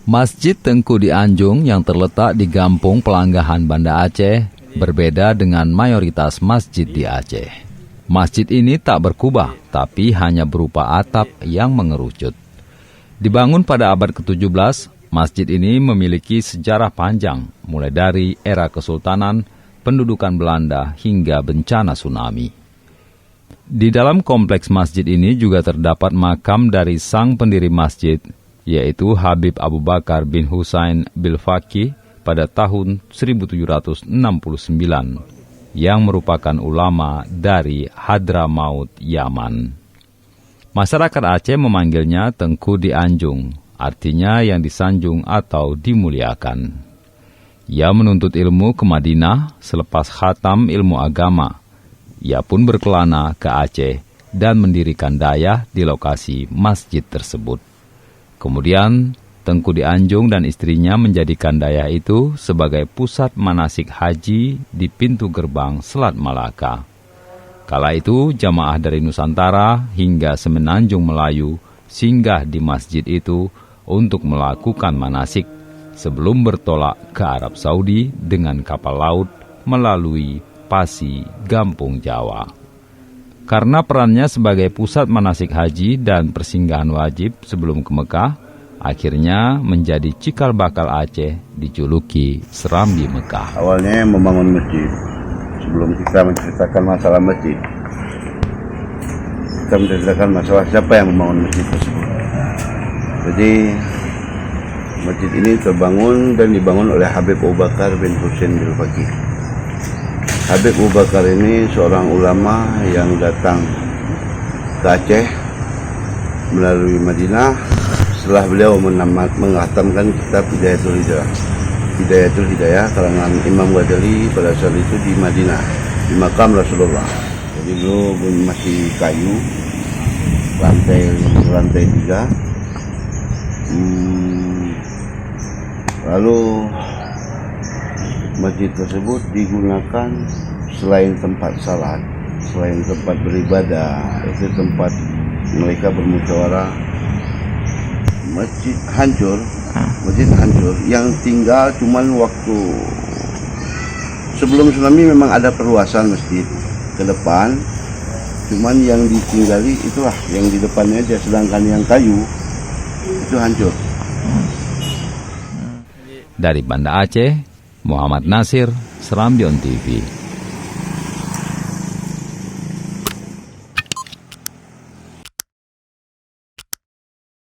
Masjid Tengku di Anjung yang terletak di Gampung Pelanggahan Banda Aceh berbeda dengan mayoritas masjid di Aceh. Masjid ini tak berkubah, tapi hanya berupa atap yang mengerucut. Dibangun pada abad ke-17, masjid ini memiliki sejarah panjang, mulai dari era Kesultanan, pendudukan Belanda, hingga bencana tsunami. Di dalam kompleks masjid ini juga terdapat makam dari sang pendiri masjid, yaitu Habib Abu Bakar bin Husain Bilfaqih pada tahun 1769, yang merupakan ulama dari Hadramaut, Yaman. Masyarakat Aceh memanggilnya Tengku di Anjung, artinya yang disanjung atau dimuliakan. Ia menuntut ilmu ke Madinah selepas khatam ilmu agama. Ia pun berkelana ke Aceh dan mendirikan dayah di lokasi masjid tersebut. Kemudian, Tengku di Anjung dan istrinya menjadikan dayah itu sebagai pusat manasik haji di pintu gerbang Selat Malaka. Kala itu, jamaah dari Nusantara hingga Semenanjung Melayu singgah di masjid itu untuk melakukan manasik sebelum bertolak ke Arab Saudi dengan kapal laut melalui Pasi, Gampung Jawa. Karena perannya sebagai pusat manasik haji dan persinggahan wajib sebelum ke Mekah, akhirnya menjadi cikal bakal Aceh dijuluki Serambi Mekah. Awalnya membangun masjid. Sebelum kita menceritakan masalah masjid, kita menceritakan masalah siapa yang membangun masjid tersebut. Jadi masjid ini terbangun dan dibangun oleh Habib Abu Bakar bin Husain Bilfaqih. Habib Abu Bakar ini seorang ulama yang datang ke Aceh melalui Madinah setelah beliau menghatamkan kitab Hidayatul Hidayah karangan Imam Ghazali pada saat itu di Madinah, di makam Rasulullah. Jadi dulu masih kayu, lantai 3. Lalu masjid tersebut digunakan selain tempat salat, selain tempat beribadah, itu tempat mereka bermusyawarah. Masjid hancur, yang tinggal cuman waktu sebelum tsunami memang ada perluasan masjid ke depan, cuman yang ditinggali itulah yang di depannya aja, sedangkan yang kayu itu hancur. Dari Banda Aceh, Muhammad Nasir, Serambion TV.